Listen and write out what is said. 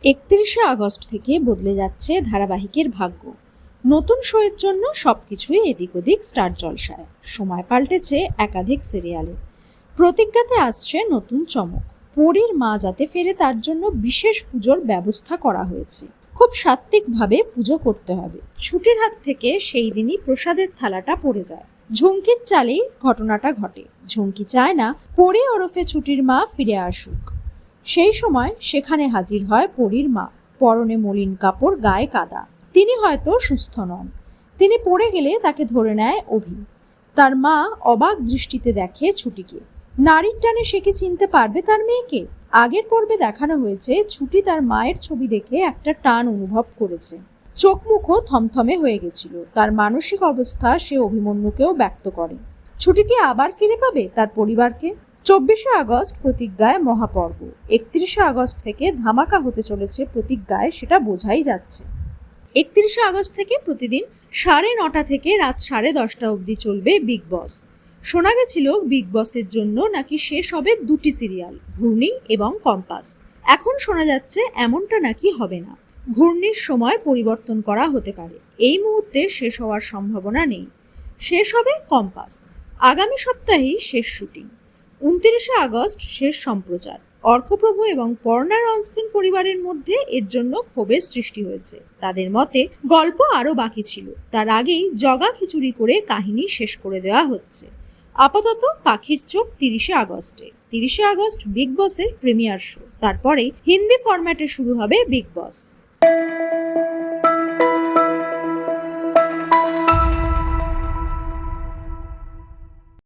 31শে August থেকে বদলে যাচ্ছে ধারাবাহিকের ভাগ্য। নতুন শোয়ের জন্য সবকিছুই এদিক ওদিক স্টার জলসায়। সময় পাল্টেছে একাধিক সিরিয়ালে। প্রতিজ্ঞাতে আসছে নতুন চমক। পরীর মা যাতে ফেরে তার জন্য বিশেষ পুজোর ব্যবস্থা করা হয়েছে। খুব সাত্ত্বিকভাবে পুজো করতে হবে। ছুটির হাত থেকে সেই দিনই প্রসাদের থালাটা পড়ে যায়। ঝুমকির চালেই ঘটনাটা ঘটে। ঝুমকি চায় না পরী ওরফে ছুটির মা ফিরে আসুক। সেই সময় সেখানে হাজির হয় পরীর মা। পরনে মলিন কাপড়, গায়ে কাদা। তিনি হয়তো সুস্থ নন। তিনি পড়ে গেলে তাকে ধরে নেয় অভি। তার মা অবাক দৃষ্টিতে দেখে ছুটিকে। নারীর টানে সে কি চিনতে পারবে তার মেয়েকে? আগের পর্বে দেখানো হয়েছে ছুটি তার মায়ের ছবি দেখে একটা টান অনুভব করেছে। চোখ মুখও থমথমে হয়ে গেছিল। তার মানসিক অবস্থা সে অভিমন্যুকেও ব্যক্ত করে। ছুটি কি আবার ফিরে পাবে তার পরিবারকে? 24শে আগস্ট প্রতিজ্ঞায় মহাপর্ব। 31শে আগস্ট থেকে ধামাকা হতে চলেছে প্রতিজ্ঞায়, সেটা বোঝাই যাচ্ছে। 31শে আগস্ট থেকে প্রতিদিন 9:30 থেকে রাত 10:30 অবধি চলবে বিগ বস। শোনা গেছিল বিগ বসের জন্য নাকি শেষ হবে 2টি সিরিয়াল, ঘূর্ণি এবং কম্পাস। এখন শোনা যাচ্ছে এমনটা নাকি হবে না। ঘূর্ণির সময় পরিবর্তন করা হতে পারে। এই মুহূর্তে শেষ হওয়ার সম্ভাবনা নেই। শেষ হবে কম্পাস। আগামী সপ্তাহেই শেষ শুটিং। 29শে আগস্ট শেষ সম্প্রচার। অর্কপ্রভ এবং পর্ণার অনস্ক্রিন পরিবারের মধ্যে এর জন্য ক্ষোভের সৃষ্টি হয়েছে। তাদের মতে গল্প আরও বাকি ছিল, তার আগেই জগা খিচুড়ি করে কাহিনী শেষ করে দেওয়া হচ্ছে। আপাতত পাখির চোখ 30শে আগস্টে। 30শে আগস্ট বিগ বসের প্রিমিয়ার শো। তারপরে হিন্দি ফরম্যাটে শুরু হবে বিগ বস।